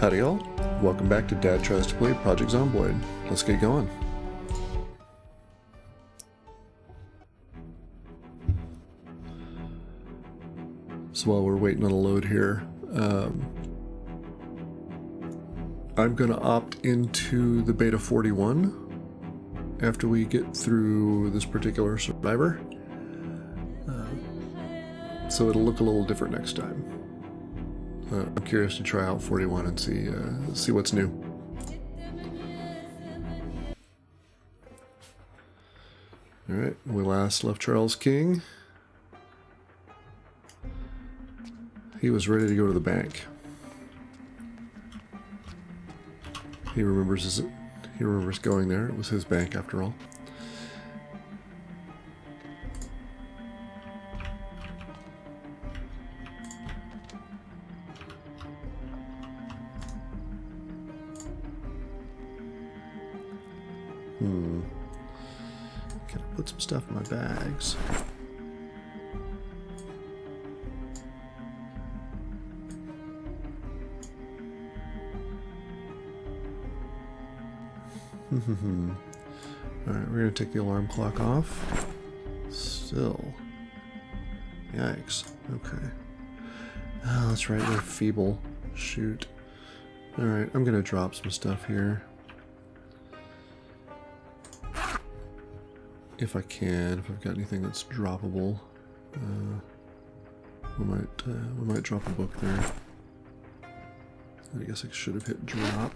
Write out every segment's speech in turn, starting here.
Howdy y'all, welcome back to Dad Tries to Play Project Zomboid. Let's get going. So while we're waiting on a load here, I'm going to opt into the beta 41 after we get through this particular survivor. So it'll look a little different next time. I'm curious to try out 41 and see what's new. Alright, we last left Charles King. He was ready to go to the bank. He remembers going there. It was his bank after all. Gotta put some stuff in my bags. Alright, we're gonna take the alarm clock off. Still. Yikes. Okay. Oh, that's right, they're feeble. Shoot. Alright, I'm gonna drop some stuff here. If I can, if I've got anything that's droppable. We might drop a book there. I guess I should have hit drop.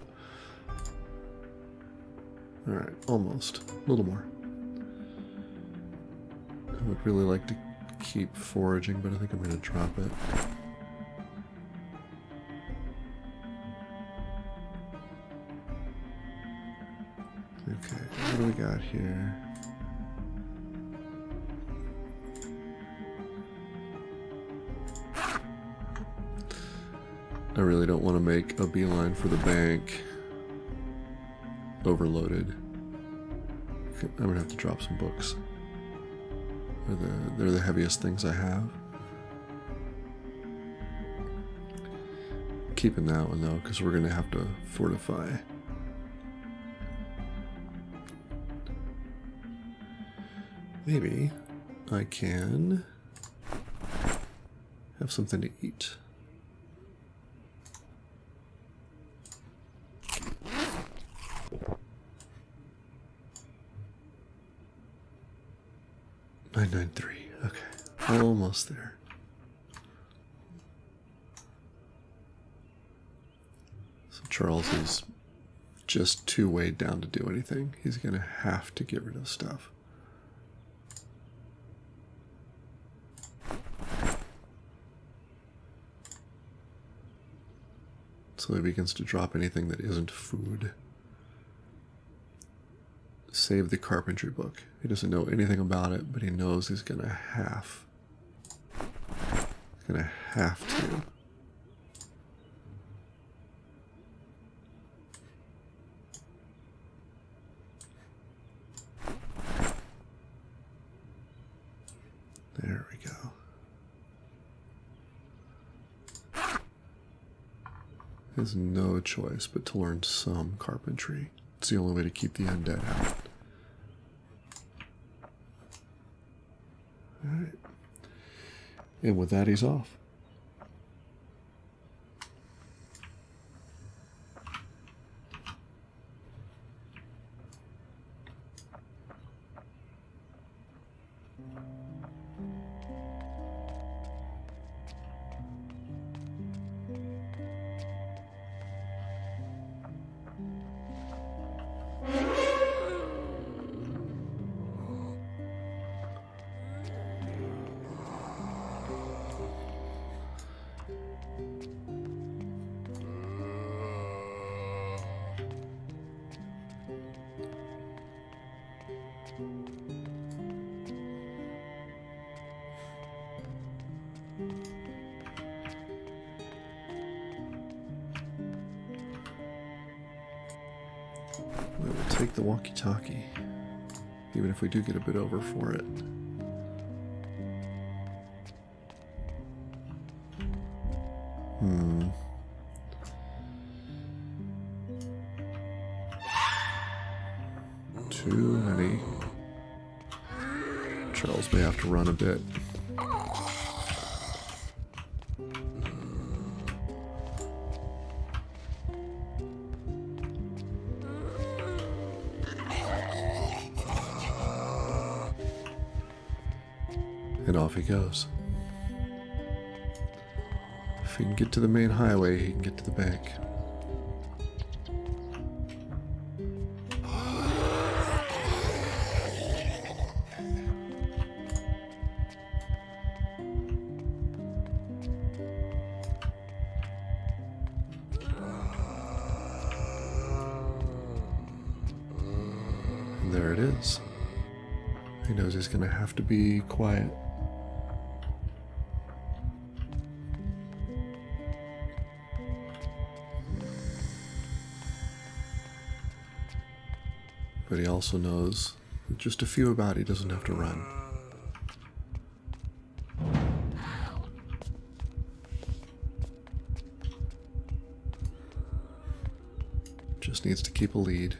Alright, almost. A little more. I would really like to keep foraging, but I think I'm going to drop it. Okay, what do we got here? I really don't want to make a beeline for the bank. Overloaded. I'm gonna have to drop some books. They're the heaviest things I have. Keeping that one though, because we're gonna have to fortify. Maybe I can have something to eat. $993. Okay, almost there. So Charles is just too weighed down to do anything. He's gonna have to get rid of stuff. So he begins to drop anything that isn't food. Save the carpentry book. He doesn't know anything about it, but he knows he's gonna have to. There we go. He has no choice but to learn some carpentry. It's the only way to keep the undead out. Alright. And with that, he's off. We will take the walkie-talkie, even if we do get a bit over for it. Too many. Charles may have to run a bit. And off he goes. If he can get to the main highway, he can get to the bank. And there it is. He knows he's going to have to be quiet. But he also knows that just a few about he doesn't have to run. Just needs to keep a lead.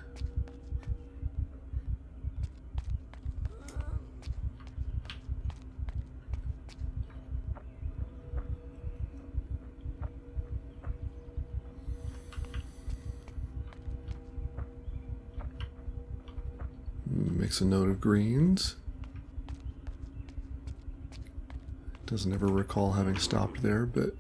Makes a note of greens. Doesn't ever recall having stopped there, but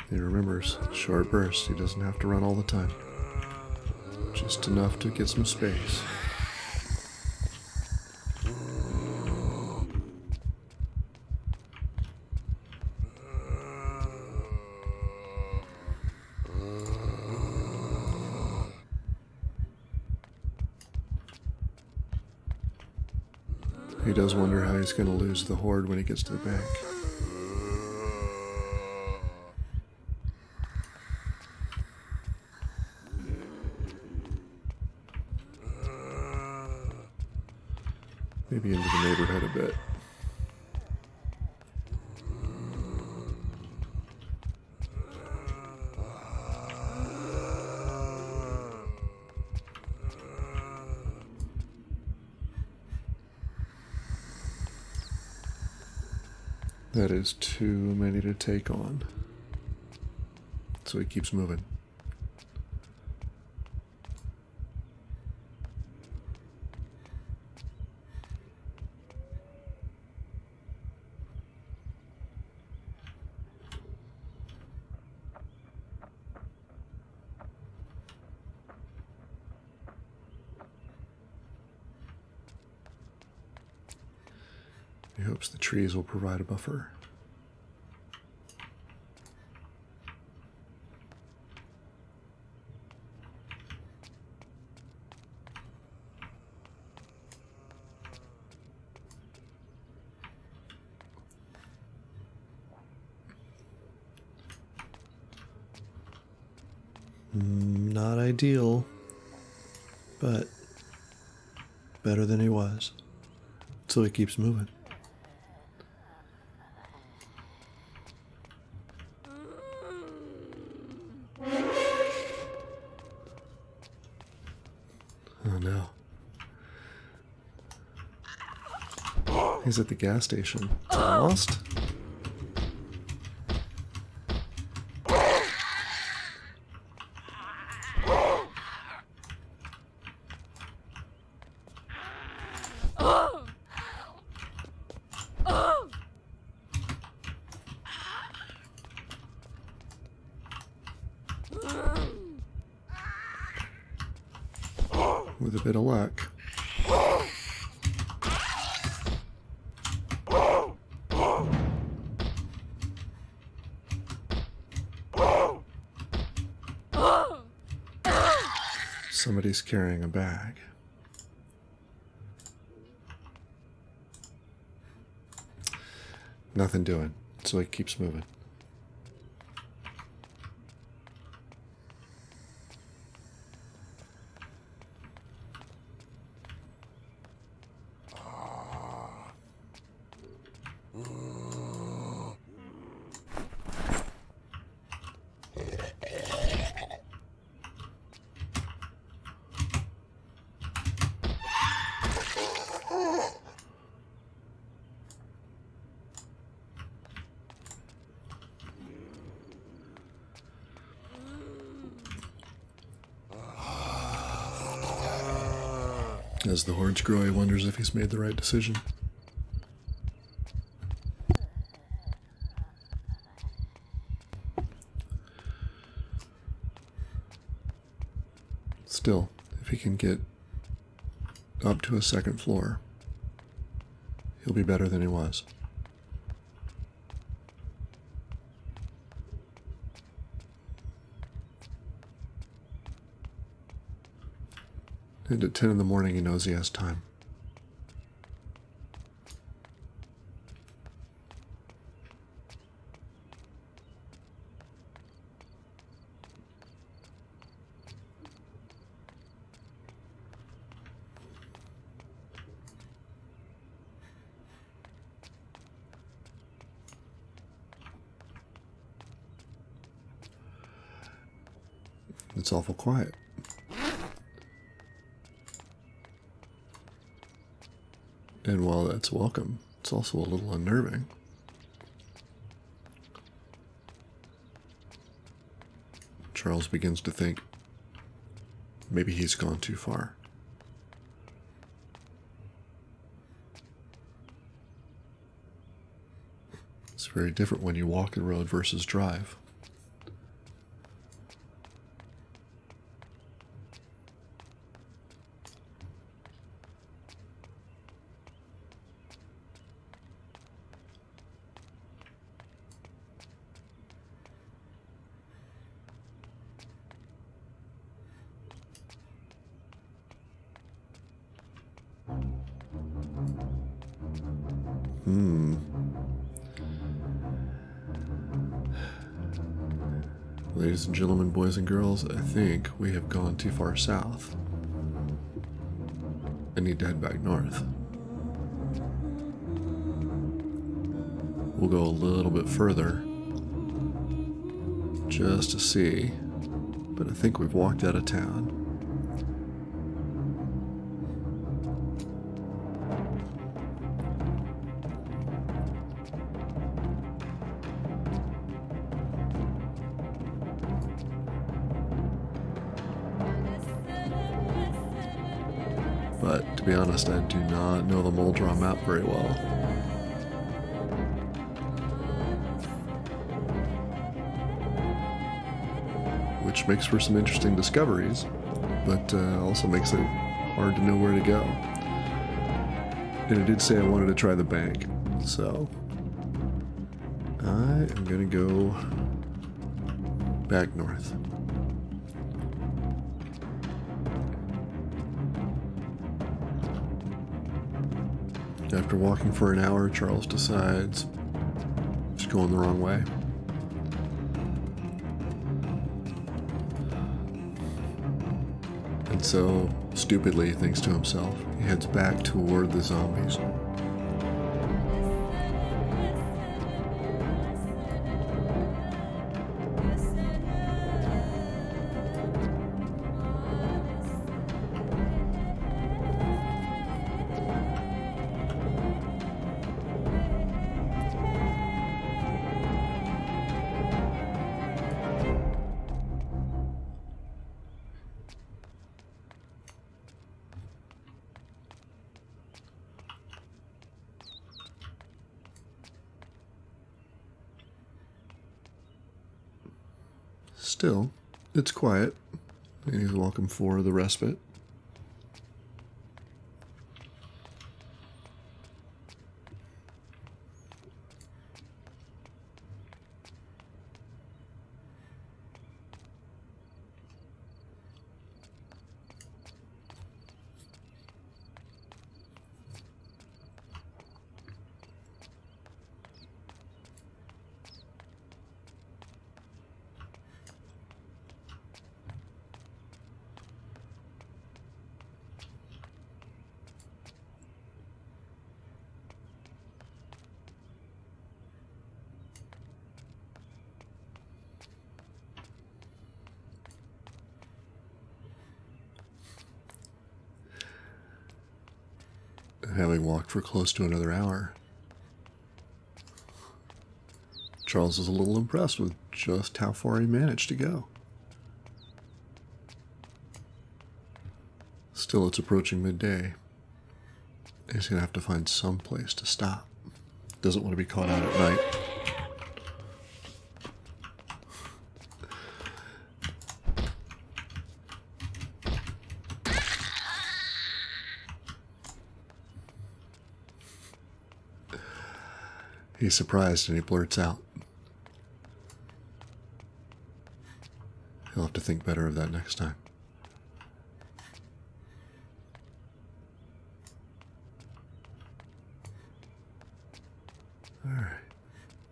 he remembers, short bursts, he doesn't have to run all the time. Just enough to get some space. He does wonder how he's going to lose the horde when he gets to the bank. Maybe into the neighborhood a bit. That is too many to take on. So he keeps moving. He hopes the trees will provide a buffer. Not ideal, but better than he was. So he keeps moving. Oh no. He's at the gas station. Lost? With a bit of luck. Somebody's carrying a bag. Nothing doing, so he keeps moving. As the hordes grow, he wonders if he's made the right decision. Still, if he can get up to a second floor, he'll be better than he was. And at 10 in the morning, he knows he has time. It's awful quiet. And while that's welcome, it's also a little unnerving. Charles begins to think maybe he's gone too far. It's very different when you walk the road versus drive. Ladies and gentlemen, boys and girls, I think we have gone too far south. I need to head back north. We'll go a little bit further just to see, but I think we've walked out of town. But to be honest, I do not know the Moldra map very well. Which makes for some interesting discoveries, but also makes it hard to know where to go. And I did say I wanted to try the bank, so I am going to go back north. After walking for an hour, Charles decides he's going the wrong way. And so, stupidly, he thinks to himself, he heads back toward the zombies. Still, it's quiet, and he's welcome for the respite. And having walked for close to another hour, Charles is a little impressed with just how far he managed to go. Still, it's approaching midday. He's going to have to find some place to stop. Doesn't want to be caught out at night. He's surprised and he blurts out. He'll have to think better of that next time. Alright.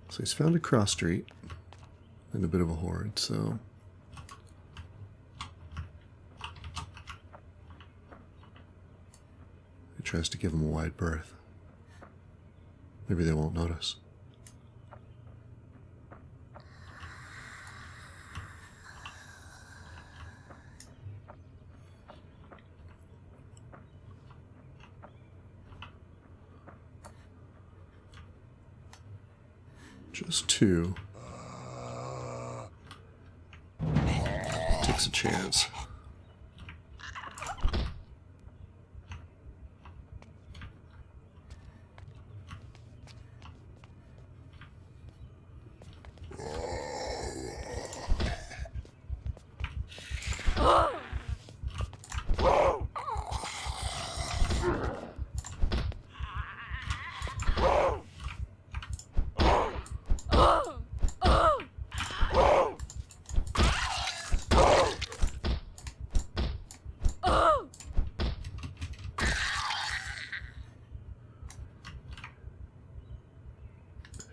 So he's found a cross street and a bit of a horde, so he tries to give him a wide berth. Maybe they won't notice. Just two. Takes a chance.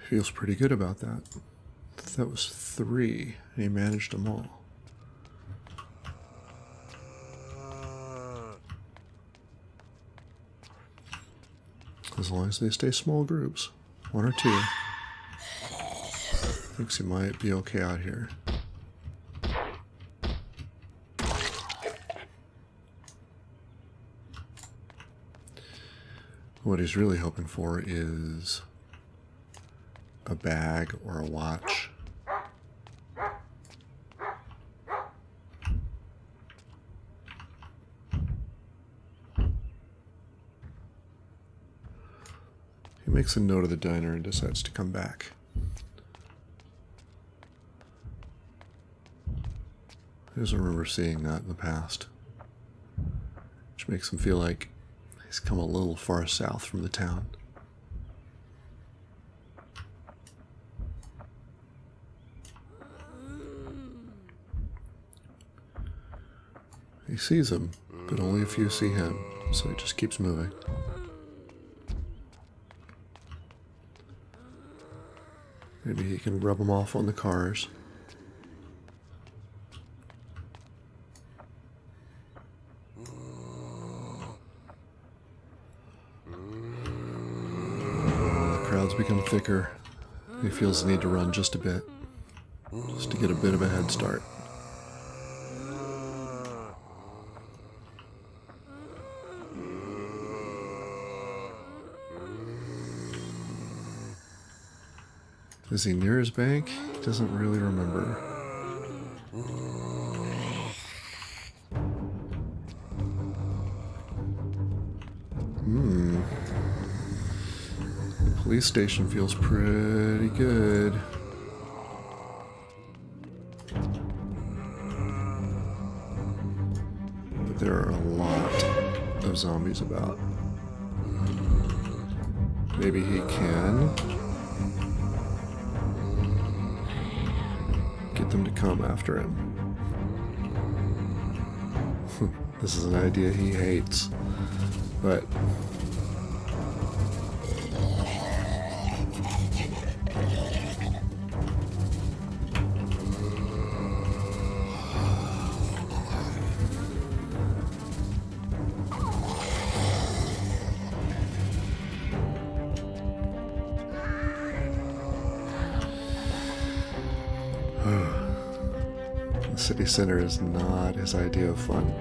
Feels pretty good about that. That was 3, and he managed them all. As long as they stay small groups, 1 or 2. Thinks he might be okay out here. What he's really hoping for is a bag or a watch. He makes a note of the diner and decides to come back. He doesn't remember seeing that in the past, which makes him feel like he's come a little far south from the town. He sees him, but only a few see him, so he just keeps moving. Maybe he can rub them off on the cars. The crowds become thicker. He feels the need to run just a bit, just to get a bit of a head start. Is he near his bank? He doesn't really remember. The police station feels pretty good. But there are a lot of zombies about. Maybe he can get them to come after him. This is an idea he hates, but the city center is not his idea of fun.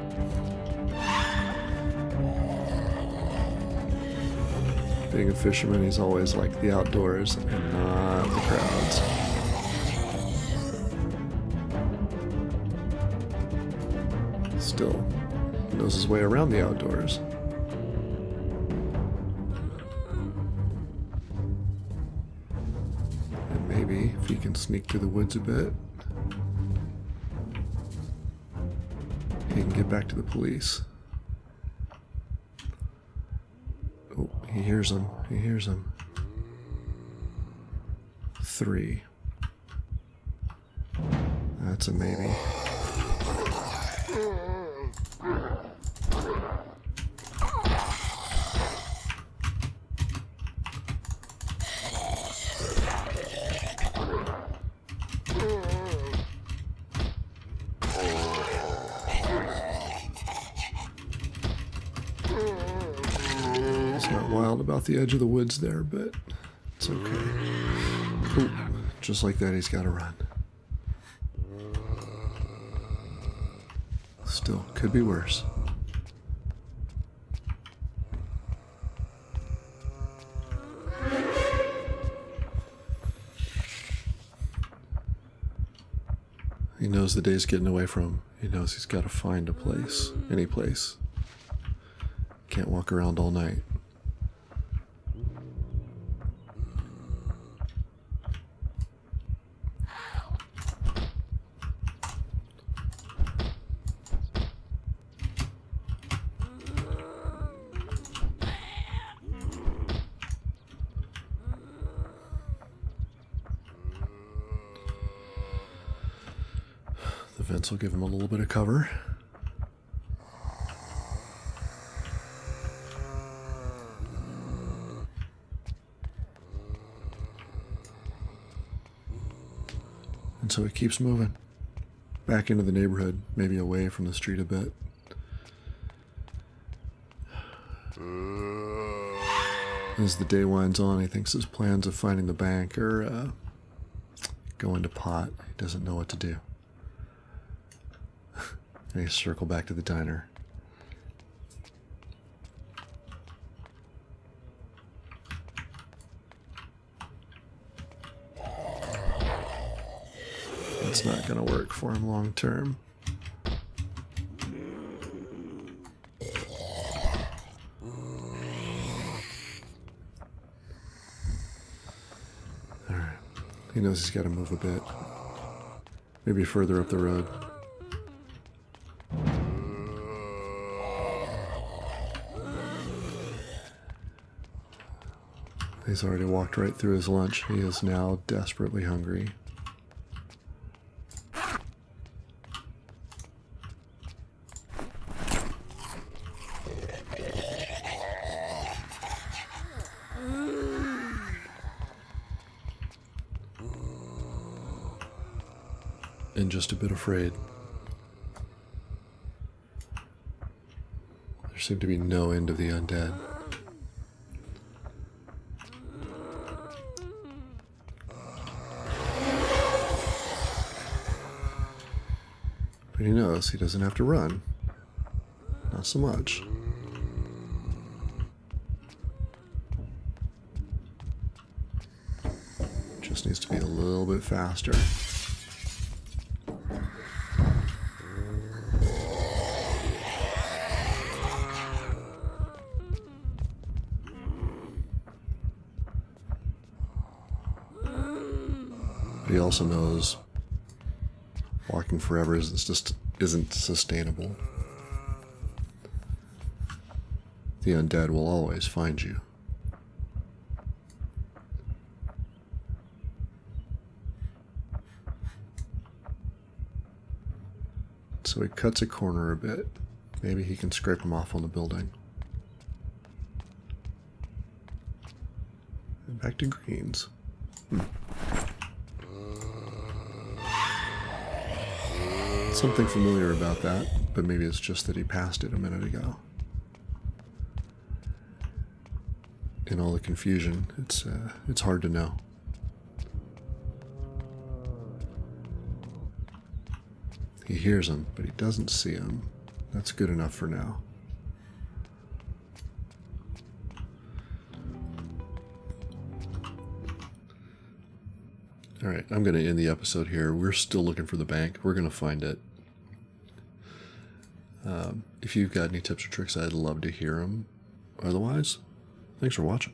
Being a fisherman, he's always like the outdoors and not the crowds. Still, he knows his way around the outdoors. And maybe if he can sneak through the woods a bit, he can get back to the police. Oh, he hears them. He hears them. 3. That's a maybe. It's not wild about the edge of the woods there, but it's okay. Ooh, just like that, he's got to run. Still, could be worse. He knows the day's getting away from him. He knows he's got to find a place, any place. Can't walk around all night. The vents will give him a little bit of cover. And so he keeps moving back into the neighborhood, maybe away from the street a bit. As the day winds on, he thinks his plans of finding the bank are going to pot. He doesn't know what to do. And he circles back to the diner. It's not going to work for him long term. Alright. He knows he's got to move a bit. Maybe further up the road. He's already walked right through his lunch. He is now desperately hungry. And just a bit afraid. There seemed to be no end of the undead. But he knows he doesn't have to run. Not so much. Just needs to be a little bit faster. But he also knows walking forever isn't sustainable. The undead will always find you. So he cuts a corner a bit. Maybe he can scrape him off on the building. And back to greens. Something familiar about that, but maybe it's just that he passed it a minute ago. In all the confusion, it's hard to know. He hears him, but he doesn't see him. That's good enough for now. All right, I'm going to end the episode here. We're still looking for the bank. We're going to find it. If you've got any tips or tricks, I'd love to hear them. Otherwise, thanks for watching.